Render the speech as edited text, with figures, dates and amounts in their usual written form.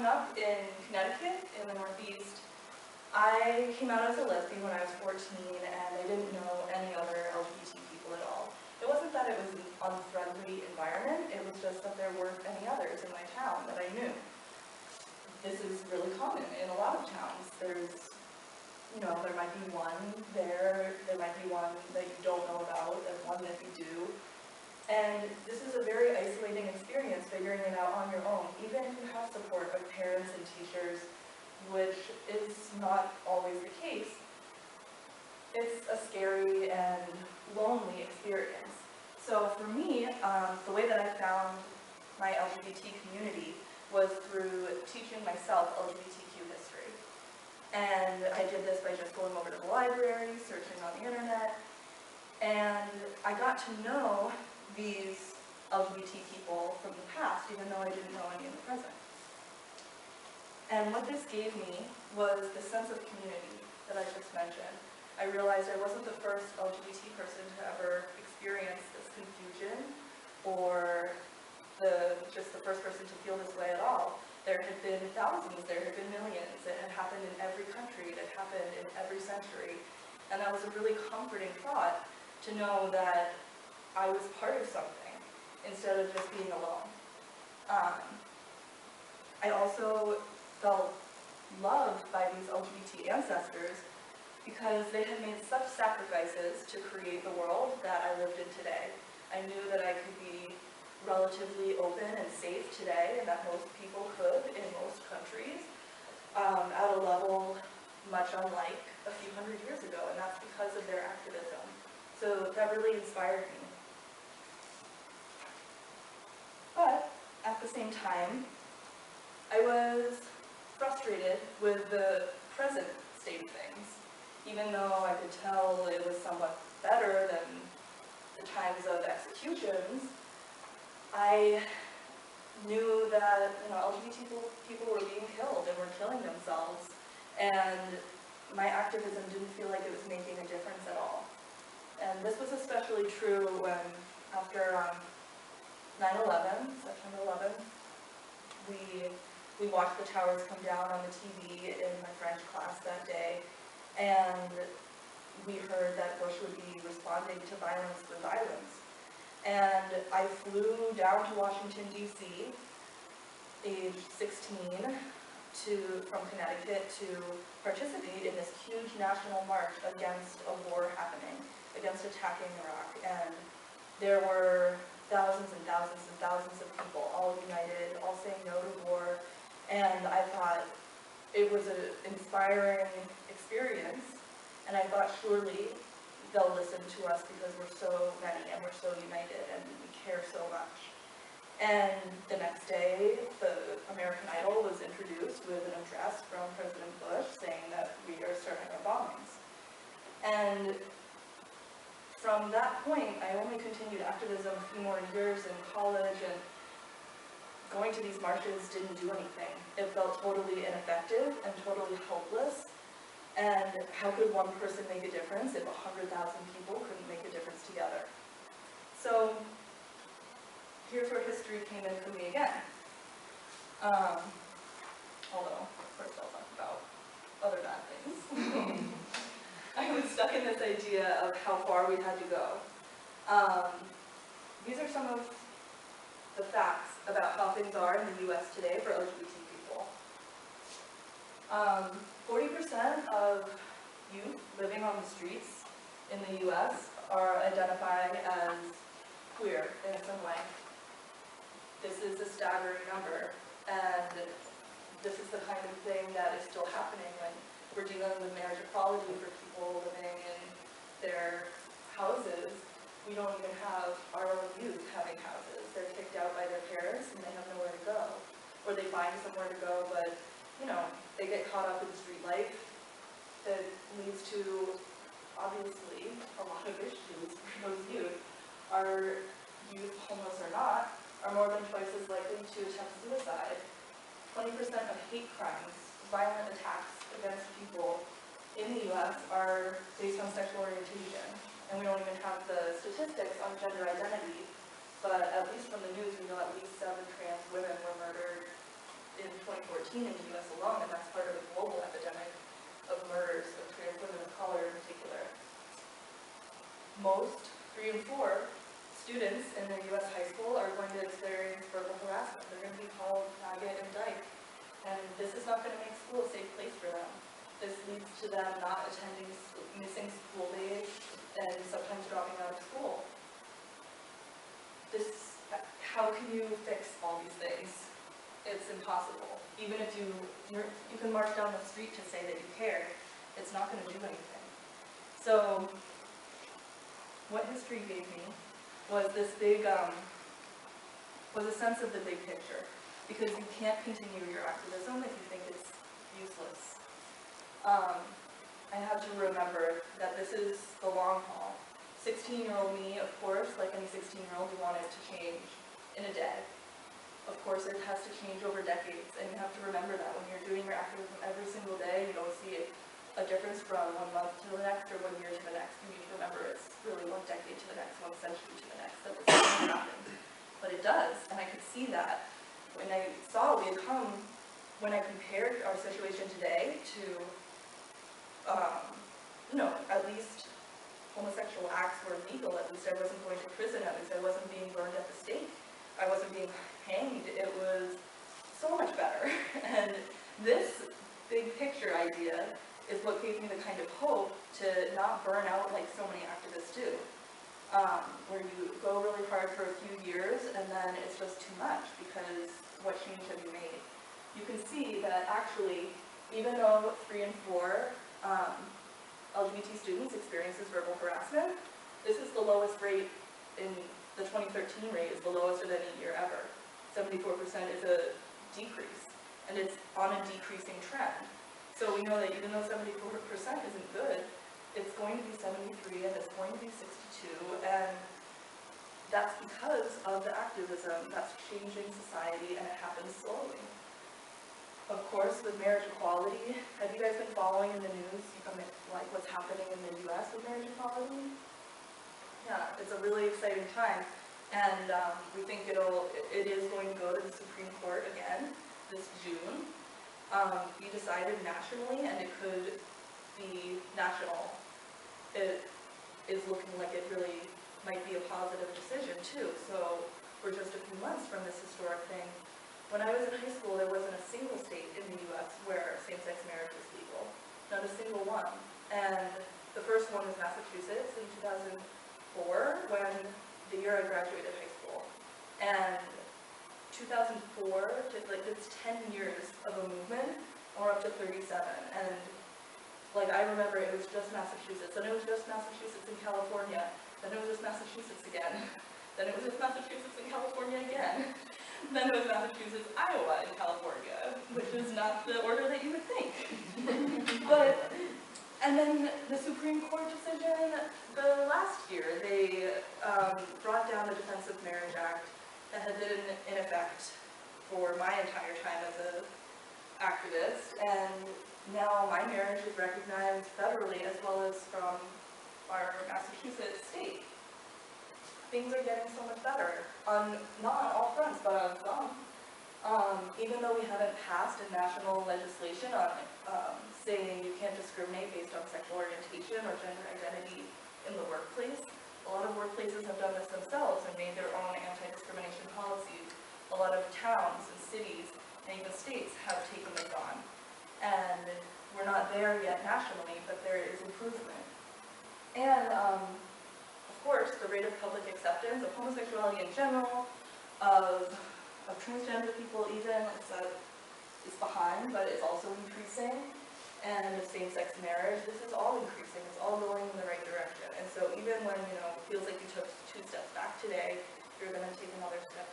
up in Connecticut, in the Northeast, I came out as a lesbian when I was 14, and I didn't know any other LGBT people at all. It wasn't that it was an unfriendly environment, it was just that there weren't any others in my town that I knew. This is really common in a lot of towns. There's, there might be one there might be one that you don't know about, and one that you do. And this is a very isolating experience, figuring it out on your own, even if you have support of parents and teachers, which is not always the case. It's a scary and lonely experience. So for me, the way that I found my LGBT community was through teaching myself LGBTQ history. And I did this by just going over to the library, searching on the internet, and I got to know these LGBT people from the past, even though I didn't know any in the present. And what this gave me was the sense of community that I just mentioned. I realized I wasn't the first LGBT person to ever experience this confusion, or just the first person to feel this way at all. There had been thousands, there had been millions. It had happened in every country, it had happened in every century. And that was a really comforting thought to know that I was part of something instead of just being alone. I also felt loved by these LGBT ancestors because they had made such sacrifices to create the world that I lived in today. I knew that I could be relatively open and safe today, and that most people could in most countries, at a level much unlike a few hundred years ago, and that's because of their activism. So that really inspired me. But at the same time, I was frustrated with the present state of things. Even though I could tell it was somewhat better than the times of executions, I knew that LGBT people were being killed and were killing themselves, and my activism didn't feel like it was making a difference at all. And this was especially true when, after 9/11, September 11th, we watched the towers come down on the TV in my French class that day, and we heard that Bush would be responding to violence with violence. And I flew down to Washington, D.C., age 16, from Connecticut to participate in this huge national march against a war happening, against attacking Iraq. And there were thousands and thousands and thousands of people, all united, all saying no to war. And I thought it was an inspiring experience. And I thought, surely they'll listen to us because we're so many and we're so united and we care so much. And the next day, the American Idol was introduced with an address from President Bush saying that we are starting our bombings. And from that point, I only continued activism a few more years in college, and going to these marches didn't do anything. It felt totally ineffective and totally helpless. And how could one person make a difference if 100,000 people couldn't make a difference together? So here's where history came in for me again. Although, first I'll talk about other bad things. I was stuck in this idea of how far we had to go. These are some of the facts about how things are in the US today for LGBT people. 40% of youth living on the streets in the US are identified as queer in some way. This is a staggering number, and this is the kind of thing that is still happening when we're dealing with marriage equality for people living in their houses. We don't even have our own youth having houses. They're kicked out by their parents and they have nowhere to go. Or they find somewhere to go, but they get caught up in street life that leads to, obviously, a lot of issues for those youth. Our youth, homeless or not, are more than twice as likely to attempt suicide. 20% of hate crimes, violent attacks against people in the US are based on sexual orientation. And we don't even have the statistics on gender identity, but at least from the news we know at least 7 trans women were murdered in 2014 in the US alone, and that's part of a global epidemic of murders of trans women of color in particular. Most 3 and 4 students in the US high school are going to experience verbal harassment. They're going to be called faggot and dyke. And this is not going to make school a safe place for them. This leads to them not attending, missing school days, and sometimes dropping out of school. How can you fix all these things? It's impossible. Even if you can march down the street to say that you care, it's not going to do anything. So what history gave me was this big, was a sense of the big picture. Because you can't continue your activism if you think it's useless. I have to remember that this is the long haul. 16-year-old me, of course, like any 16-year-old, you want it to change in a day. Of course, it has to change over decades, and you have to remember that when you're doing your activism every single day, you don't see a difference from 1 month to the next or 1 year to the next. You need to remember it's really 1 decade to the next, 1 century to the next, that this is going to happen. But it does, and I could see that. When I saw we had come, when I compared our situation today to, at least homosexual acts were legal, at least I wasn't going to prison, at least I wasn't being burned at the stake, I wasn't being hanged, it was so much better. And this big picture idea is what gave me the kind of hope to not burn out like so many activists do. Where you go really hard for a few years and then it's just too much because what change have you made? You can see that actually, even though 3 and 4 LGBT students experiences verbal harassment, this is the lowest rate in the 2013 rate is the lowest of any year ever. 74% is a decrease, and it's on a decreasing trend. So we know that even though 74% isn't good, it's going to be 73 and it's going to be 62, and that's because of the activism that's changing society, and it happens slowly. Of course, with marriage equality, have you guys been following in the news, like what's happening in the US with marriage equality? Yeah, it's a really exciting time, and we think it is going to go to the Supreme Court again this June. Be decided nationally, and it could be national. It is looking like it really might be a positive decision too. So we're just a few months from this historic thing. When I was in high school, there wasn't a single state in the US where same-sex marriage was legal. Not a single one. And the first one was Massachusetts in 2004, when the year I graduated high school. And 2004, it's 10 years of a movement, and we're up to 37. And like, I remember it was just Massachusetts, then it was just Massachusetts and California, then it was just Massachusetts again, then it was just Massachusetts and California again, then it was Massachusetts, Iowa, and California, which is not the order that you would think. And then the Supreme Court decision, the last year, they brought down the Defense of Marriage Act that had been in effect for my entire time as an activist, and now my marriage is recognized federally as well as from our Massachusetts state. Things are getting so much better, not on all fronts, but on some. Even though we haven't passed a national legislation on saying you can't discriminate based on sexual orientation or gender identity in the workplace, a lot of workplaces have done this themselves and made their own anti-discrimination policies. A lot of towns and cities and even states have taken this on. And we're not there yet nationally, but there is improvement. And of course, the rate of public acceptance of homosexuality in general, of transgender people even, it's behind, but it's also increasing. And of same-sex marriage, this is all increasing, it's all going in the right direction. And so even when, it feels like you took 2 steps back today, you're going to take another step